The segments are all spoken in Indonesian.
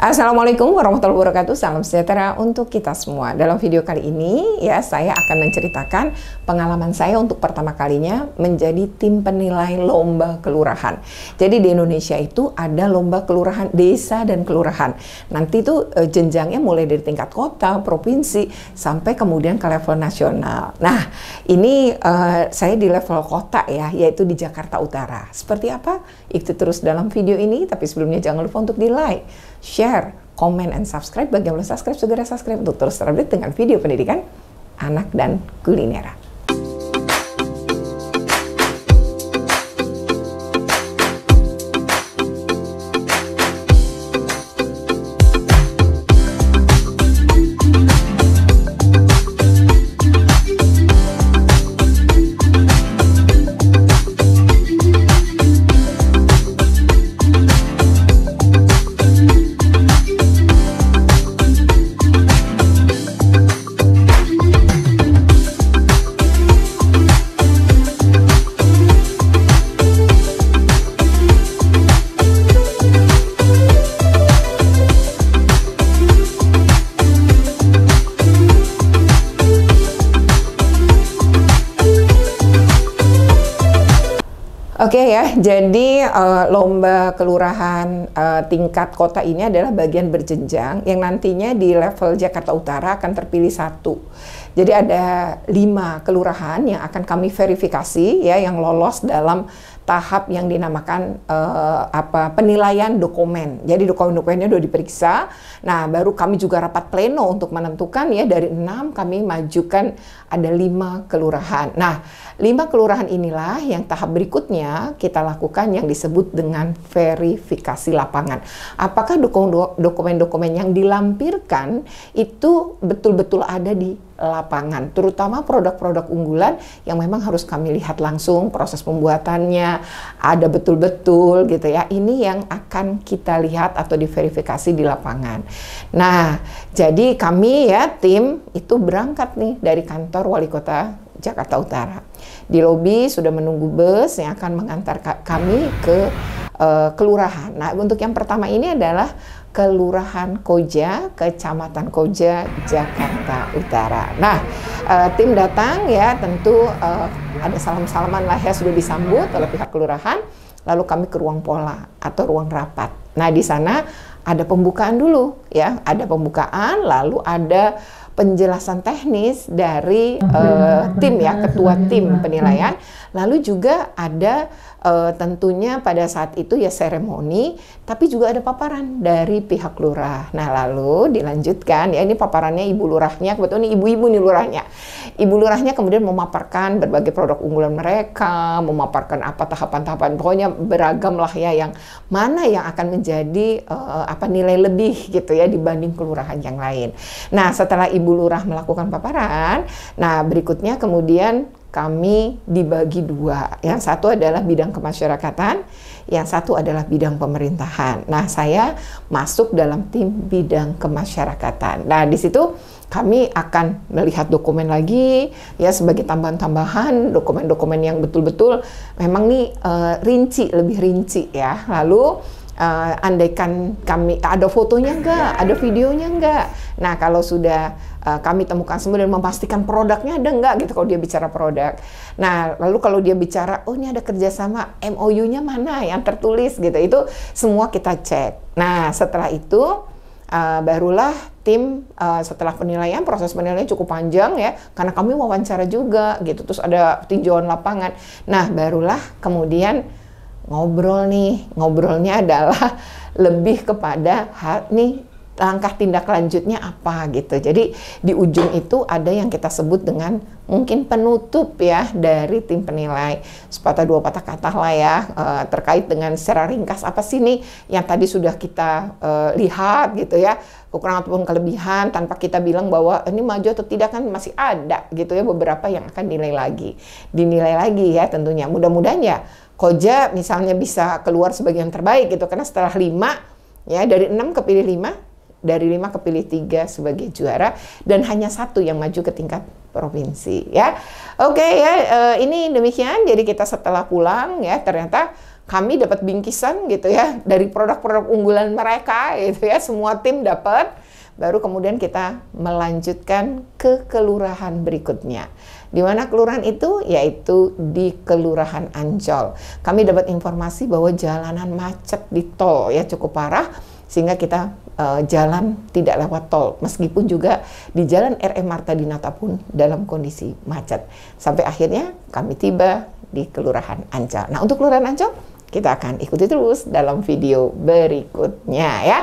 Assalamualaikum warahmatullahi wabarakatuh. Salam sejahtera untuk kita semua. Dalam video kali ini ya saya akan menceritakan pengalaman saya untuk pertama kalinya menjadi tim penilai lomba kelurahan. Jadi di Indonesia itu ada lomba kelurahan, desa dan kelurahan. Nanti itu jenjangnya mulai dari tingkat kota, provinsi sampai kemudian ke level nasional. Nah, ini saya di level kota ya, yaitu di Jakarta Utara. Seperti apa? Ikuti terus dalam video ini, tapi sebelumnya jangan lupa untuk di-like, share, komen, and subscribe. Bagi yang belum subscribe, segera subscribe untuk terus terupdate dengan video pendidikan anak dan kulineran. Oke ya, jadi lomba kelurahan tingkat kota ini adalah bagian berjenjang yang nantinya di level Jakarta Utara akan terpilih satu. Jadi ada 5 kelurahan yang akan kami verifikasi ya, yang lolos dalam tahap yang dinamakan penilaian dokumen. Jadi dokumen-dokumennya sudah diperiksa. Nah, baru kami juga rapat pleno untuk menentukan ya, dari 6 kami majukan ada 5 kelurahan. Nah, 5 kelurahan inilah yang tahap berikutnya kita lakukan yang disebut dengan verifikasi lapangan. Apakah dokumen-dokumen yang dilampirkan itu betul-betul ada di lapangan, terutama produk-produk unggulan yang memang harus kami lihat langsung proses pembuatannya, ada betul-betul gitu ya. Ini yang akan kita lihat atau diverifikasi di lapangan. Nah, jadi kami ya tim itu berangkat nih dari kantor Wali Kota Jakarta Utara. Di lobi sudah menunggu bus yang akan mengantar kami ke kelurahan. Nah, untuk yang pertama ini adalah Kelurahan Koja, Kecamatan Koja, Jakarta Utara. Nah, tim datang ya, tentu ada salam-salaman lah ya, sudah disambut oleh pihak kelurahan. Lalu kami ke ruang pola atau ruang rapat. Nah, di sana ada pembukaan dulu ya, ada pembukaan, lalu ada penjelasan teknis dari tim ya, ketua tim penilaian. Lalu juga ada tentunya pada saat itu ya seremoni, tapi juga ada paparan dari pihak lurah. Nah, lalu dilanjutkan ya, ini paparannya ibu lurahnya, kebetulan ini ibu-ibu nih lurahnya. Ibu lurahnya kemudian memaparkan berbagai produk unggulan mereka, memaparkan apa tahapan-tahapan, pokoknya beragam lah ya, yang mana yang akan menjadi nilai lebih gitu ya dibanding kelurahan yang lain. Nah, setelah ibu lurah melakukan paparan, nah berikutnya kemudian kami dibagi 2. Yang satu adalah bidang kemasyarakatan, yang satu adalah bidang pemerintahan. Nah, saya masuk dalam tim bidang kemasyarakatan. Nah, di situ kami akan melihat dokumen lagi ya, sebagai tambahan-tambahan dokumen-dokumen yang betul-betul memang nih lebih rinci ya. Lalu andaikan kami ada fotonya enggak, ada videonya enggak. Nah, kalau sudah kami temukan semua dan memastikan produknya ada enggak gitu kalau dia bicara produk. Nah, lalu kalau dia bicara, oh ini ada kerjasama, MOU-nya mana yang tertulis gitu, itu semua kita cek. Nah, setelah itu barulah tim setelah penilaian, proses penilaian cukup panjang ya, karena kami wawancara juga gitu, terus ada tinjauan lapangan. Nah, barulah kemudian ngobrol nih, ngobrolnya adalah lebih kepada nih langkah tindak lanjutnya apa gitu. Jadi di ujung itu ada yang kita sebut dengan mungkin penutup ya dari tim penilai. Sepatah dua patah kata lah ya, terkait dengan secara ringkas apa sih nih yang tadi sudah kita lihat gitu ya, kekurangan ataupun kelebihan, tanpa kita bilang bahwa ini maju atau tidak, kan masih ada gitu ya beberapa yang akan dinilai lagi ya tentunya. Mudah-mudahan ya Koja misalnya bisa keluar sebagai yang terbaik gitu, karena setelah 5 ya, dari 6 kepilih 5, dari 5 kepilih 3 sebagai juara, dan hanya 1 yang maju ke tingkat provinsi ya. Oke ya, ini demikian. Jadi kita setelah pulang ya, ternyata kami dapat bingkisan gitu ya dari produk-produk unggulan mereka gitu ya, semua tim dapat. Baru kemudian kita melanjutkan ke kelurahan berikutnya. Di mana kelurahan itu? Yaitu di Kelurahan Ancol. Kami dapat informasi bahwa jalanan macet di tol ya cukup parah, sehingga kita jalan tidak lewat tol. Meskipun juga di Jalan RM Marta Dinata pun dalam kondisi macet. Sampai akhirnya kami tiba di Kelurahan Ancol. Nah, untuk Kelurahan Ancol kita akan ikuti terus dalam video berikutnya ya.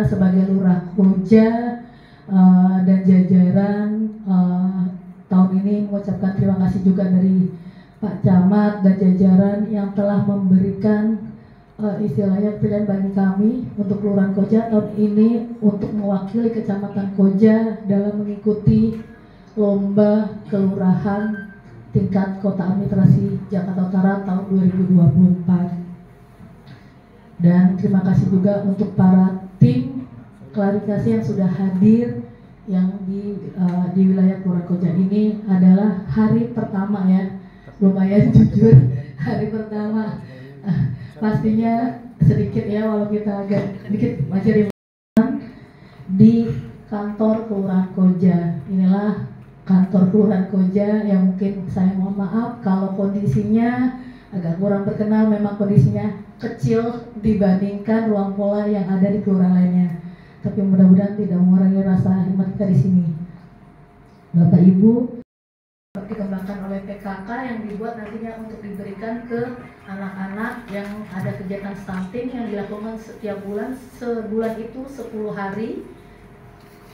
Sebagai Lurah Koja dan jajaran tahun ini mengucapkan terima kasih juga dari Pak Camat dan jajaran yang telah memberikan istilahnya pilihan bagi kami untuk Kelurahan Koja tahun ini untuk mewakili Kecamatan Koja dalam mengikuti lomba kelurahan tingkat Kota Administrasi Jakarta Utara tahun 2024. Dan terima kasih juga untuk para tim klarifikasi yang sudah hadir yang di wilayah Kelurahan Koja ini adalah hari pertama ya, lumayan jujur hari pertama. Pastinya sedikit ya, walau kita agak sedikit masih di kantor Kelurahan Koja. Inilah kantor Kelurahan Koja yang mungkin saya mohon maaf kalau kondisinya agak kurang berkenal, memang kondisinya kecil dibandingkan ruang pola yang ada di kelurahan lainnya. Tapi mudah-mudahan tidak mengurangi rasa nikmat kita di sini. Bapak Ibu, dikembangkan oleh PKK yang dibuat nantinya untuk diberikan ke anak-anak yang ada kegiatan stunting yang dilakukan setiap bulan. Sebulan itu 10 hari.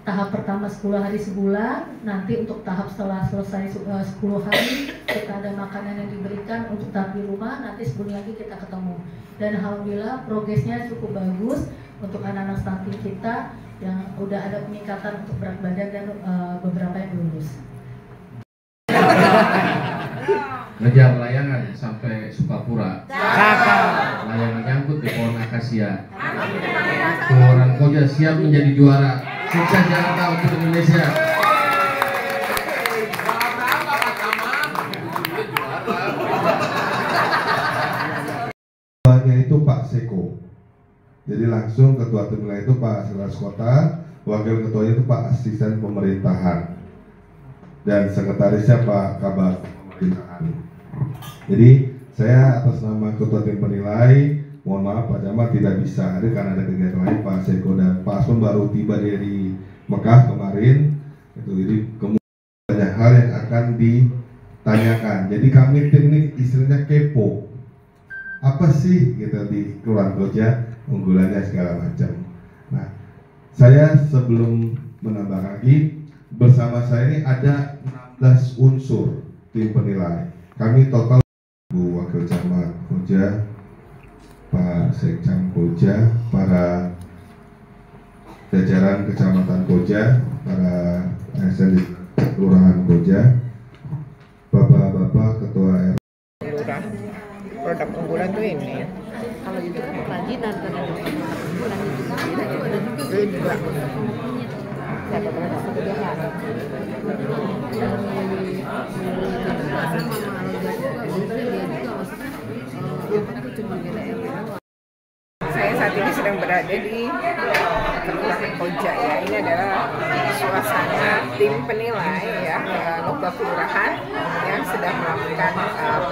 Tahap pertama 10 hari sebulan, nanti untuk tahap setelah selesai 10 hari kita ada makanan yang diberikan untuk tahap di rumah, nanti sebulan lagi kita ketemu. Dan alhamdulillah progresnya cukup bagus untuk anak-anak stunting kita yang udah ada peningkatan untuk berat badan dan beberapa yang lulus. Ngejar layangan sampai Sukapura. Layangan nyangkut di pohon akasia. Kelurahan Koja siap menjadi juara. Sukses Jakarta untuk Indonesia. Ketuanya itu Pak Seko. Jadi langsung ketua tim wilayah itu Pak Sekretaris Kota, wakil ketuanya itu Pak Asisten Pemerintahan, dan sekretarisnya Pak Kabag Pemerintahan. Jadi saya atas nama ketua tim penilai, mohon maaf Pak Camat tidak bisa hadir karena ada kegiatan lain. Pak Seko dan Pak Asman baru tiba dari Mekah kemarin. Itu jadi kemudian banyak hal yang akan ditanyakan. Jadi kami tim ini istilahnya kepo. Apa sih gitu di Kelurahan Koja, unggulannya segala macam. Nah, saya sebelum menambah lagi, bersama saya ini ada 16 unsur tim penilai. Kami total Bu Wakil Camat Koja, Pak Sekcam Koja, para jajaran Kecamatan Koja, para ASN di Kelurahan Koja, Bapak-bapak Ketua RW. Produk unggulan tuh ini. Kalau itu kerajinan karena unggulan itu kita juga ada juga. Dapat produk kebijakan. Saya saat ini sedang berada di Kelurahan Koja ya. Ini adalah suasana tim penilai ya, lomba kelurahan yang sedang melakukan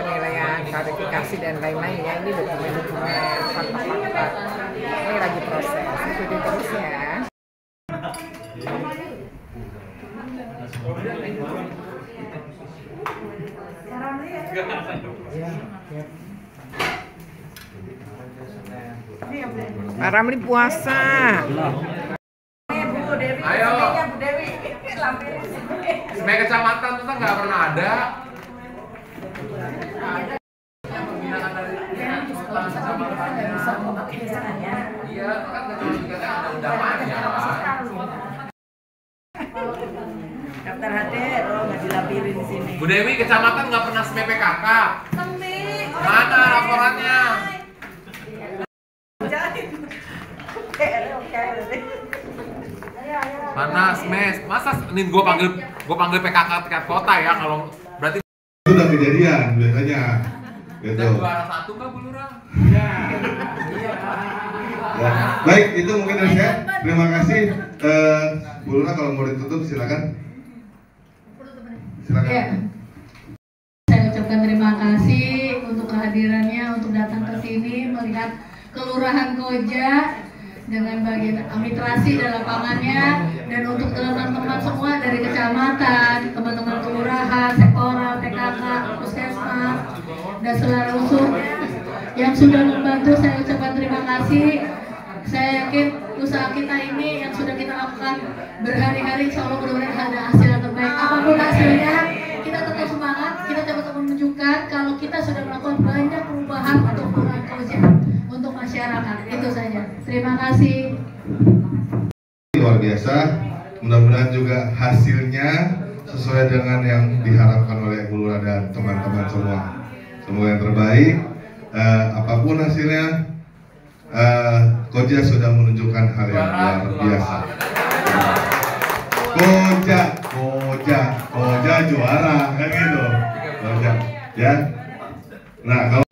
penilaian, klarifikasi dan lain-lain ya. Ini dokumen-dokumen, fakta-fakta. Ini lagi proses. Ikuti terus ya. Pak Ramli puasa. Ayo. Sebagai kecamatan tuh nggak pernah ada. berdiri di sini. Bu Dewi, kecamatan nggak pernah SME PKK. Mana laporannya? Mana SMES? Masa nih gue panggil PKK tingkat kota ya, kalau berarti Itu udah kejadian biasanya. Gitu. dan juara 1 nggak Bu Lurah? Ya. Baik, itu mungkin dari saya. Terima kasih. Bu Lurah, kalau mau ditutup silakan. Silakan. Ya. Saya ucapkan terima kasih untuk kehadirannya, untuk datang ke sini melihat Kelurahan Koja dengan bagian administrasi dan lapangannya, dan untuk teman-teman semua dari kecamatan, teman-teman kelurahan, sektoral, PKK, puskesmas, dan saudara usulnya yang sudah membantu. Saya ucapkan terima kasih. Saya yakin usaha kita ini yang sudah kita lakukan berhari-hari, insya Allah mudah-mudahan ada hasil yang terbaik. Apapun hasilnya, kita tetap semangat, kita dapat menunjukkan kalau kita sudah melakukan banyak perubahan untuk Kelurahan Koja, untuk masyarakat. Itu saja. Terima kasih. Luar biasa. Mudah-mudahan juga hasilnya sesuai dengan yang diharapkan oleh Bu Lurah dan teman-teman semua. Semoga yang terbaik. Apapun hasilnya, Koja sudah menunjukkan hal yang luar biasa. Koja juara, kan gitu. Koja, ya. Nah, kalau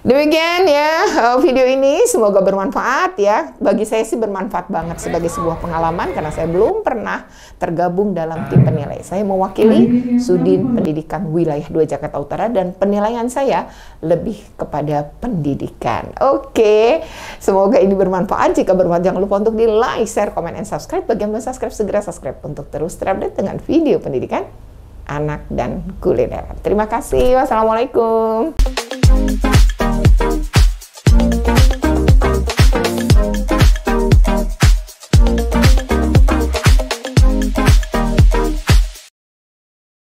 Demikian ya video ini, semoga bermanfaat ya. Bagi saya sih bermanfaat banget sebagai sebuah pengalaman karena saya belum pernah tergabung dalam tim penilai. Saya mewakili Sudin Pendidikan Wilayah 2 Jakarta Utara dan penilaian saya lebih kepada pendidikan. Oke, semoga ini bermanfaat. Jika bermanfaat jangan lupa untuk di like, share, comment, and subscribe. Bagi yang belum subscribe, segera subscribe untuk terus terupdate dengan video pendidikan anak dan kuliner. Terima kasih. Wassalamualaikum.